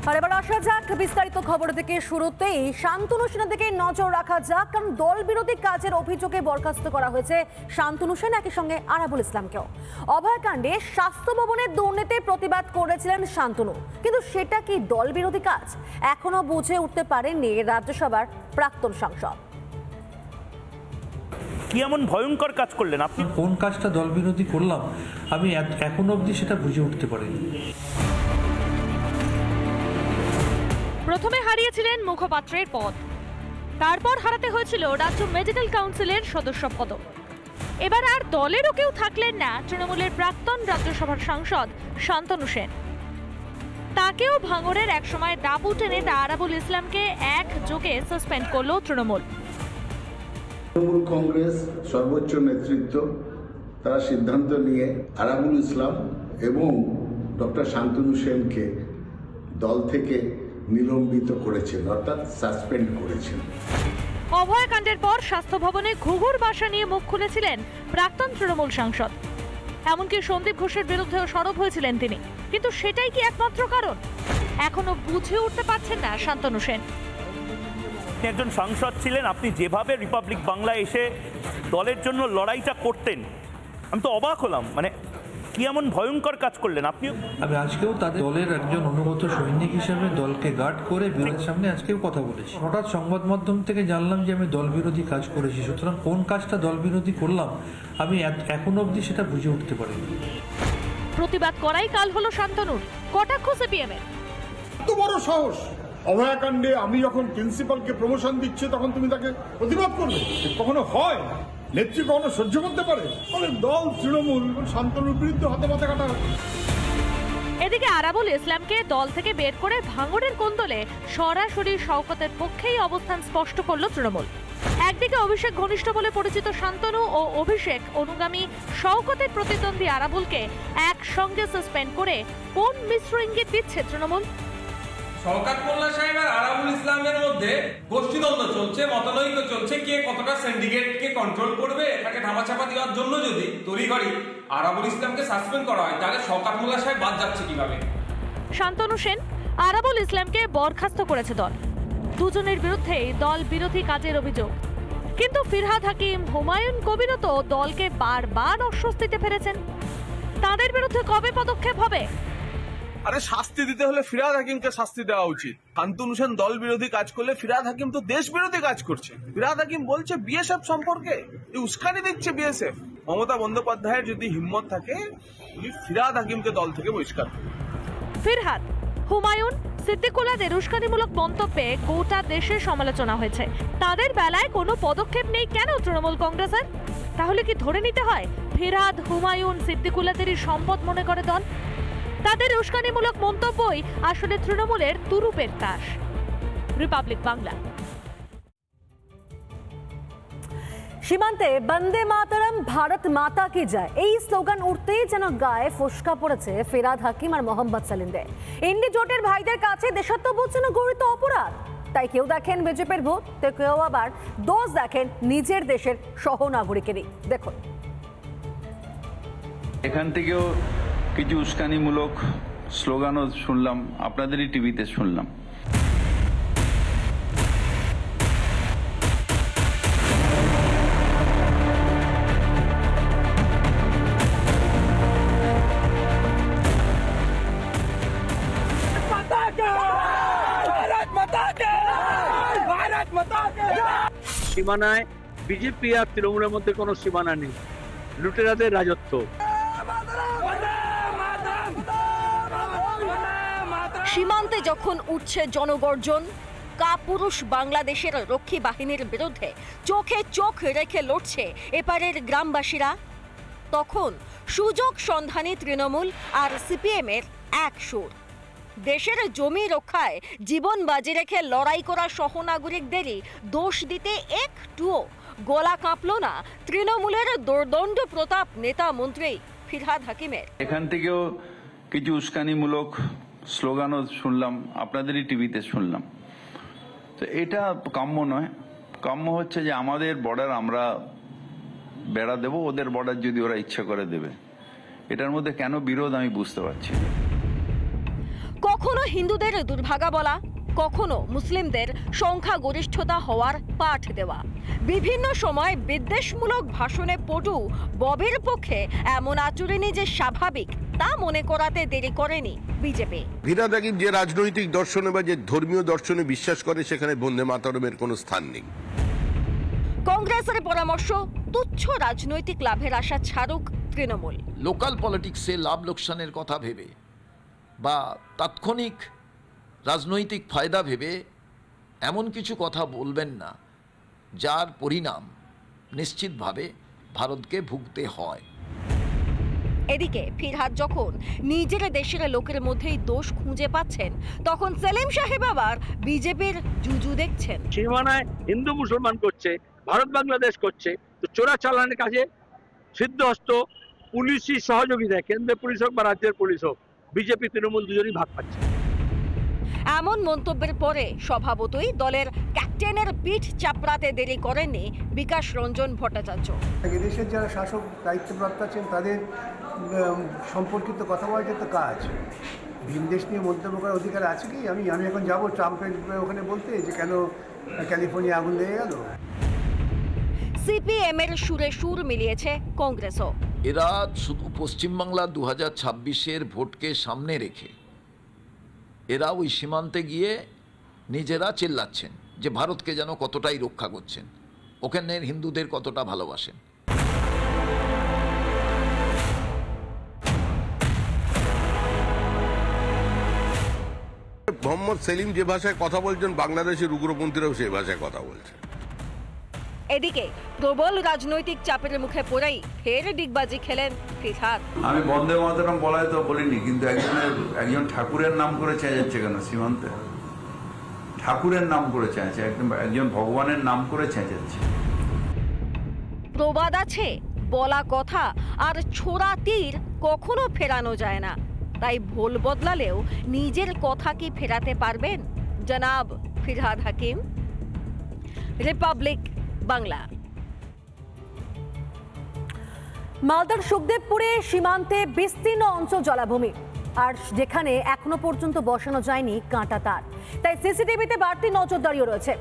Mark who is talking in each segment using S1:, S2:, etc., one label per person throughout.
S1: আর এবার আসা যাক বিস্তারিত খবর থেকে। শুরুতেই শান্তনু সেনের দিকে নজর রাখা যাক, কারণ দল বিরোধী কাজের অভিযোগে বরখাস্ত করা হয়েছে শান্তনু সেন, একই সঙ্গে আরাবুল ইসলামকেও। অভয়কাণ্ডে স্বাস্থ্য ভবনের দুর্নীতির প্রতিবাদ করেছিলেন শান্তনু, কিন্তু সেটা কি দল বিরোধী কাজ এখনো বুঝে উঠতে পারেননি রাজ্যসভার প্রাক্তন সাংসদ।
S2: কি এমন ভয়ঙ্কর কাজ করলেন আপনি?
S3: কোন কাজটা দল বিরোধী করলাম আমি এখনো অবধি সেটা বুঝে উঠতে পারিনি।
S4: প্রথমে হারিয়েছিলেন মুখপাত্রের পদ, তারপর হারাতে হয়েছিল রাজ্য মেডিকেল কাউন্সিলের সদস্য পদ। এবার আর দলেরও কেউ থাকলেন না তৃণমূলের প্রাক্তন রাজ্যসভার সাংসদ শান্তনু সেন। তাকেও ভাঙড়ের একসময় দাপুটে নেতা আরাবুল ইসলামকে একযোগে সাসপেন্ড করল তৃণমূল।
S5: তৃণমূল কংগ্রেস সর্বোচ্চ নেতৃত্ব তারা সিদ্ধান্ত নিয়ে আরাবুল ইসলাম এবং ডক্টর শান্তনু সেনকে দল থেকে নিলম্বিত করেছেন, অর্থাৎ সাসপেন্ড করেছেন।
S4: অভয়কাণ্ডের পর স্বাস্থ্য ভবনে ঘুঘুর বাসা নিয়ে মুখ খুলেছিলেন প্রাক্তন তৃণমূল সাংসদ। এমনকি সন্দীপ ঘোষের বিরুদ্ধেও সরব হয়েছিলেন তিনি, কিন্তু সেটাই কি একমাত্র কারণ? এখনো বুঝে উঠতে পারছেন না শান্তনু সেন।
S2: একজন সাংসদ ছিলেন, আপনি যেভাবে রিপাবলিক বাংলায় এসে দলের জন্য লড়াইটা করতেন, আমি তো অবাক হলাম। মানে কি এমন ভয়ঙ্কর কাজ করলেন আপনি?
S3: আমি আজকেও তাদের দলের একজন অনুগত সৈনিক হিসেবে দলকে গার্ড করে বিরোধীর সামনে আজকেও কথা বলেছি। হঠাৎ সংবাদ মাধ্যম থেকে জানলাম যে আমি দল বিরোধী কাজ করেছি, সুতরাং কোন কাজটা দল বিরোধী করলাম আমি এখনো অবধি সেটা বুঝে উঠতে পারিনি।
S4: প্রতিবাদ করাই কাল হলো শান্তনুর, কটাক্ষ সিপিএমের।
S6: এত বড় সাহস! অভয়াকাণ্ডে আমি যখন প্রিন্সিপালকে প্রমোশন দিচ্ছে তখন তুমি তাকে প্রতিবাদ করবে? কখনো হয়? নেত্রী কখনো সহ্য করতে পারে? দল তৃণমূল শান্তনুর বিরুদ্ধে হাতে মাথা কাটা।
S4: এদিকে আরাবুল ইসলামকে দল থেকে বের করে ভাঙড়ের কোন্দলে সরাসরি শওকতের পক্ষেই অবস্থান স্পষ্ট করল তৃণমূল। একদিকে অভিষেক ঘনিষ্ঠ বলে পরিচিত শান্তনু ও অভিষেক অনুগামী শওকতের প্রতিদ্বন্দ্বী আরাবুলকে একসঙ্গে সাসপেন্ড করে কোন মিশ্র ইঙ্গিত দিচ্ছে তৃণমূল?
S7: শওকত মোল্লা সাহেব আর আরাবুল ইসলামের মধ্যে গোষ্ঠীদ্বন্দ্ব চলছে, মতানৈক্য চলছে, কে কতটা সিন্ডিকেটকে কন্ট্রোল করবে, এটাকে ধামাচাপা দেওয়ার জন্য যদি তড়িঘড়ি আরাবুল ইসলামকে সাসপেন্ড করা হয়, তাহলে শওকত মোল্লা সাহেব বাদ যাচ্ছে কিভাবে?
S4: শান্তনু সেন, আরাবুল ইসলামকে বরখাস্ত করেছে দল। দুজনের বিরুদ্ধেই দল বিরোধী কাজের অভিযোগ, কিন্তু ফিরহাদ হাকিম, হুমায়ুন কবিরও তো দলকে বারবার অস্বস্তিতে ফেলেছেন। তাদের বিরুদ্ধে কবে পদক্ষেপ হবে?
S8: আরে শাস্তি দিতে হলে ফিরহাদ হাকিমকে শাস্তি দেওয়া উচিত। শান্তনু সেন দল বিরোধী কাজ করলে ফিরহাদ হাকিম তো দেশ বিরোধী কাজ করছে। ফিরহাদ হাকিম বলছে বিএসএফ সম্পর্কে, উস্কানি দিচ্ছে বিএসএফ। মমতা বন্দ্যোপাধ্যায়ের যদি হিম্মত থাকে উনি ফিরহাদ হাকিমকে দল থেকে বহিষ্কার করবেন।
S4: ফিরহাদ, হুমায়ুন, সিদ্দিকুল্লাহদের উস্কানিমূলক মন্তব্যে গোটা দেশে সমালোচনা হয়েছে। তাদের বেলায় কোনো পদক্ষেপ নেই কেন তৃণমূল কংগ্রেসের? তাহলে কি ধরে নিতে হয় ফিরহাদ, হুমায়ুন, সিদ্দিকুল্লাহদেরই সম্পদ মনে করে দল? তাদের উস্কানিমূলক মন্তব্যই আসলে তৃণমূলের তুরুপের তাস। রিপাবলিক বাংলা।
S1: সীমান্তে বন্দে মাতরম, ভারত মাতা কি জয়, এই স্লোগান উঠতেই যেন গায়ে ফোসকা পড়েছে ফিরহাদ হাকিম আর মোহাম্মদ সালিমদের। ইন্ডি জোটের ভাইদের কাছে দেশাত্মবোধ যেন গরিত অপরাধ। তাই কেউ দেখেন বিজেপির ভূত, তো কেউ আবার দোষ দেখেন নিজের দেশের সহনাগরিকেরই। দেখুন,
S9: এখান থেকেও কিছু উস্কানিমূলক স্লোগানও শুনলাম, আপনাদেরই টিভিতে শুনলাম।
S10: সীমানায় বিজেপি আর তৃণমূলের মধ্যে কোনো সীমানা নেই, লুটেরাদের রাজত্ব।
S11: সীমান্তে যখন উঠছে জনগর্জন, কাপুরুষ বাংলাদেশের রক্ষী বাহিনীর বিরুদ্ধে চোখে চোখ রেখে লড়ছে এপারের গ্রামবাসীরা, তখন সুযোগ সন্ধানী তৃণমূল আর সিপিএমের এক সুর। দেশের জমি রক্ষায় জীবন বাজি রেখে লড়াই করা সহনাগরিকদেরই দোষ দিতে একটুও গলা কাঁপল না তৃণমূলের দুর্দণ্ড প্রতাপ নেতা মন্ত্রী ফিরহাদ হাকিমের।
S9: এখান থেকেও কিছু উস্কানিমূলক স্লোগানও শুনলাম, আপনাদেরই টিভিতে শুনলাম। তো এটা কাম্য নয়। কাম্য হচ্ছে যে আমাদের বর্ডার আমরা বেড়া দেব, ওদের বর্ডার যদি ওরা ইচ্ছা করে দেবে। এটার মধ্যে কেন বিরোধ আমি বুঝতে পারছি।
S11: কখনো কখনো হিন্দুদের দুর্ভাগা বলা, কখনো মুসলিমদের সংখ্যাগরিষ্ঠতা হওয়ার পাঠ দেওয়া। বিভিন্ন সময় বিদ্বেষমূলক ভাষণে পটু ববির পক্ষে এমন আচরণই যে স্বাভাবিক তা মনে করাতে দেরি করেনি বিজেপি।
S12: ফিরহাদ হাকিম যে রাজনৈতিক দর্শনে বা যে ধর্মীয় দর্শনে বিশ্বাস করে সেখানে বন্দে মাতরমের কোনো স্থান নেই।
S11: কংগ্রেসের পরামর্শ তুচ্ছ রাজনৈতিক লাভের আশা ছাড়ুক তৃণমূল।
S13: লোকাল পলিটিক্সে লাভ লোকসানের কথা ভেবে বা তাৎক্ষণিক রাজনৈতিক ফায়দা ভেবে এমন কিছু কথা বলবেন না যার পরিণাম নিশ্চিতভাবে ভারতকে ভুগতে হয়।
S11: এদিকে ফিরহাদ যখন নিজের দেশের লোকের মধ্যেই দোষ খুঁজে পাচ্ছেন, তখন সেলিম সাহেব আবার বিজেপির জুজু দেখছেন।
S10: সীমানায় হিন্দু মুসলমান করছে, ভারত বাংলাদেশ করছে, তো চোরা চালানের কাজে সিদ্ধহস্ত পুলিশি সহযোগিতায়, কেন্দ্রের পুলিশ হোক বা রাজ্যের পুলিশ হোক, বিজেপি তৃণমূল দুজনই ভাগ পাচ্ছে।
S11: এমন মন্তব্যের পরে স্বভাবতই দলের ক্যাপ্টেনের পিঠ চাপড়াতে দেরি করেননি বিকাশ রঞ্জন ভট্টাচার্য।
S14: দেশের যারা শাসক দায়িত্বপ্রাপ্ত আছেন তাদের সম্পর্কিত কথা বলার যে কাজ, ভিনদেশ নিয়ে মন্তব্য করার অধিকার আছে কি? আমি এখন যাবো ট্রাম্পের ওখানে বলতে যে কেন ক্যালিফোর্নিয়া আগুন লেগে গেল।
S11: সিপিএম এর সুরে সুর মিলিয়েছে কংগ্রেসও।
S13: এরা শুধু পশ্চিমবাংলা 2026-এর ভোটকে সামনে রেখে এরা ওই সীমান্তে গিয়ে নিজেরা চেল্লাচ্ছেন যে ভারতকে যেন কতটাই রক্ষা করছেন, ওখানের হিন্দুদের কতটা ভালোবাসেন।
S12: মোহাম্মদ সেলিম যে ভাষায় কথা বলছেন, বাংলাদেশের উগ্রপন্থীরাও সেই ভাষায় কথা বলছে।
S11: এদিকে প্রবল রাজনৈতিক চাপের মুখে পড়েই ফের ডিগবাজি খেলেন ফিরহাদ।
S9: আমি বন্দে মাতরম বলাই তো বলিনি, কিন্তু একজন ঠাকুরের নাম করে চেঁচাচ্ছে কেন সীমান্তে? ঠাকুরের নাম করে চেঁচাচ্ছে, একজন ভগবানের নাম করে চেঁচাচ্ছে।
S11: প্রবাদ আছে, বলা কথা আর ছোড়া তীর কখনো ফেরানো যায় না, তাই ভুল বদলালেও নিজের কথা কি ফেরাতে পারবেন জনাব ফিরহাদ হাকিম? রিপাবলিক বাংলা।
S1: মালদার সুখদেবপুরে সীমান্তে বিস্তীর্ণ অঞ্চল জলাভূমি, আর যেখানে এখনো পর্যন্ত বসানো যায়নি কাঁটা তার, তাই সিসিটিভিতে বাড়তি নজরদারিও রয়েছে।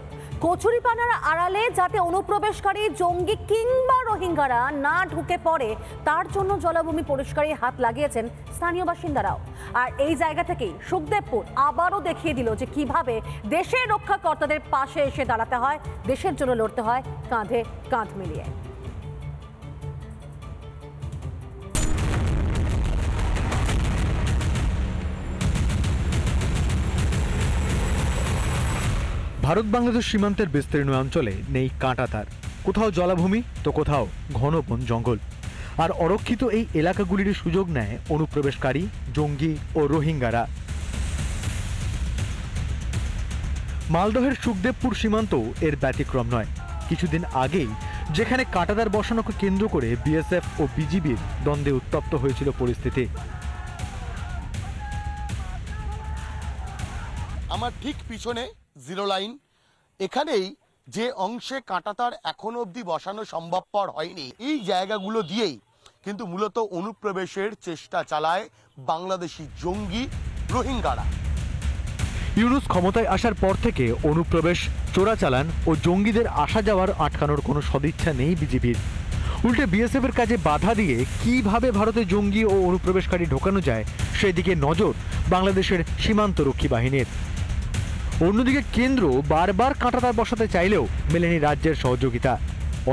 S1: কচুরিপানার আড়ালে যাতে অনুপ্রবেশকারী জঙ্গি কিংবা রোহিঙ্গারা না ঢুকে পড়ে তার জন্য জলাভূমি পরিষ্কারে হাত লাগিয়েছেন স্থানীয় বাসিন্দারাও। আর এই জায়গা থেকেই সুখদেবপুর আবারও দেখিয়ে দিল যে কিভাবে দেশের রক্ষাকর্তাদের পাশে এসে দাঁড়াতে হয়, দেশের জন্য লড়তে হয় কাঁধে কাঁধ মিলিয়ে।
S15: ভারত বাংলাদেশ সীমান্তের বিস্তীর্ণ অঞ্চলে নেই কাঁটাতার, কোথাও জলাভূমি তো কোথাও ঘন বন জঙ্গল। আর অরক্ষিত এই এলাকাগুলির সুযোগ নেয় অনুপ্রবেশকারী জঙ্গি ও রোহিঙ্গারা। মালদহের সুখদেবপুর সীমান্ত এর ব্যতিক্রম নয়। কিছুদিন আগেই যেখানে কাঁটাতার বসানোকে কেন্দ্র করে বিএসএফ ও বিজিবির দ্বন্দ্বে উত্তপ্ত হয়েছিল পরিস্থিতি।
S16: আমার ঠিক পিছনে জিরো লাইন, এখানেই যে অংশে কাঁটাতার এখনো অবধি বসানো সম্ভবপর হয়নি, এই জায়গাগুলো দিয়েই কিন্তু মূলত অনুপ্রবেশের চেষ্টা চালায় বাংলাদেশি জঙ্গি রোহিঙ্গারা।
S15: ইউনূস ক্ষমতায় আসার পর থেকে অনুপ্রবেশ, চোরাচালান ও জঙ্গিদের আসা যাওয়ার আটকানোর কোনো সদিচ্ছা নেই বিজিবির। উল্টে বিএসএফ এর কাজে বাধা দিয়ে কিভাবে ভারতে জঙ্গি ও অনুপ্রবেশকারী ঢোকানো যায় সেদিকে নজর বাংলাদেশের সীমান্তরক্ষী বাহিনীর। অন্যদিকে কেন্দ্র বারবার কাঁটাতার বসাতে চাইলেও মেলেনি রাজ্যের সহযোগিতা।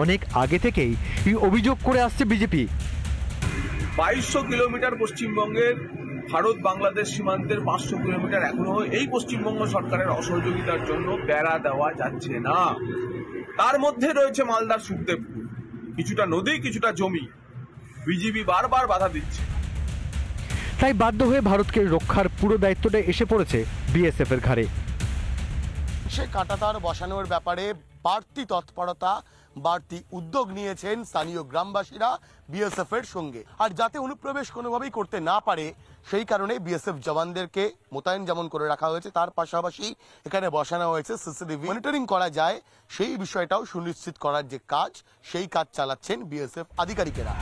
S15: অনেক আগে থেকেই এই অভিযোগ করে আসছে বিজেপি।
S8: 2200 কিলোমিটার পশ্চিমবঙ্গের ভারত বাংলাদেশ সীমান্তের 500 কিলোমিটার এখনো এই পশ্চিমবঙ্গ সরকারের অসহযোগিতার জন্য বেড়া দেওয়া যাচ্ছে না। তার মধ্যে রয়েছে মালদার সুখদেবপুর, কিছুটা নদী কিছুটা জমি, বিজিবি বারবার বাধা দিচ্ছে।
S15: তাই বাধ্য হয়ে ভারতকে রক্ষার পুরো দায়িত্বটা এসে পড়েছে বিএসএফ এর ঘাড়ে।
S16: সে কাঁটাতার বসানোর ব্যাপারে বাড়তি তৎপরতা, বাড়তি উদ্যোগ নিয়েছেন স্থানীয় গ্রামবাসীরা বিএসএফ এর সঙ্গে। আর যাতে অনুপ্রবেশ কোনোভাবেই করতে না পারে সেই কারণে বিএসএফ জওয়ানদেরকে মোতায়েন যেমন করে রাখা হয়েছে, তার পাশাপাশি এখানে বসানো হয়েছে সিসিটিভি, মনিটরিং করা যায় সেই বিষয়টাও সুনিশ্চিত করার যে কাজ, সেই কাজ চালাচ্ছেন বিএসএফ আধিকারিকেরা।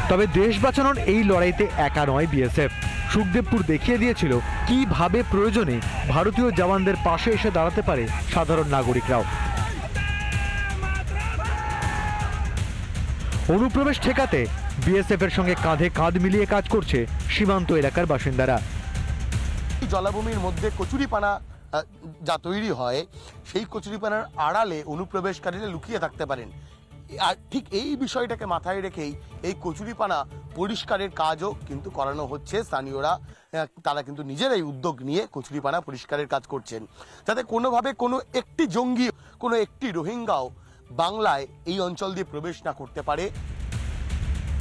S15: তবে দেশ বাঁচানোর এই লড়াইতে একা নয় বিএসএফ। সুখদেবপুর দেখিয়ে দিয়েছিল কিভাবে প্রয়োজনে ভারতীয় জওয়ানদের পাশে এসে দাঁড়াতে পারে সাধারণ নাগরিকরাও। অনুপ্রবেশ ঠেকাতে বিএসএফ এর সঙ্গে কাঁধে কাঁধ মিলিয়ে কাজ করছে সীমান্ত এলাকার বাসিন্দারা।
S16: জলাভূমির মধ্যে কচুরিপানা যা তৈরি হয়, সেই কচুরিপানার আড়ালে অনুপ্রবেশকারীরা লুকিয়ে থাকতে পারেন। আর ঠিক এই বিষয়টাকে মাথায় রেখেই এই কচুরিপানা পরিষ্কারের কাজও কিন্তু করানো হচ্ছে। স্থানীয়রা তারা কিন্তু নিজেরাই উদ্যোগ নিয়ে কচুরিপানা পরিষ্কারের কাজ করছেন, যাতে কোনোভাবে কোনো একটি জঙ্গি, কোনো একটি রোহিঙ্গাও বাংলায় এই অঞ্চল দিয়ে প্রবেশ না করতে পারে।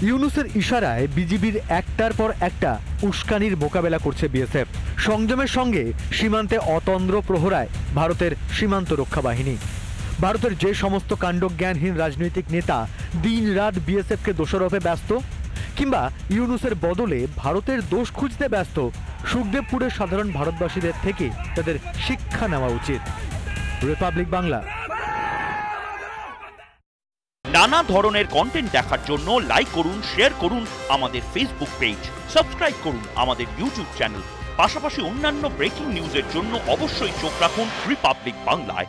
S15: ইউনূসের ইশারায় বিজিবির একটার পর একটা উস্কানির মোকাবেলা করছে বিএসএফ। সংযমের সঙ্গে সীমান্তে অতন্দ্র প্রহরায় ভারতের সীমান্ত রক্ষা বাহিনী। ভারতের যে সমস্ত কাণ্ডজ্ঞানহীন রাজনৈতিক নেতা দিনরাত বিএসএফকে দোষারোপে ব্যস্ত, কিংবা ইউনূসের বদলে ভারতের দোষ খুঁজতে ব্যস্ত, সুখদেবপুরের সাধারণ ভারতবাসীদের থেকে তাদের শিক্ষা নেওয়া উচিত। রিপাবলিক বাংলা।
S17: নানা ধরনের কন্টেন্ট দেখার জন্য লাইক করুন, শেয়ার করুন আমাদের ফেসবুক পেজ, সাবস্ক্রাইব করুন আমাদের ইউটিউব চ্যানেল। পাশাপাশি অন্যান্য ব্রেকিং নিউজের জন্য অবশ্যই চোখ রাখুন রিপাবলিক বাংলায়।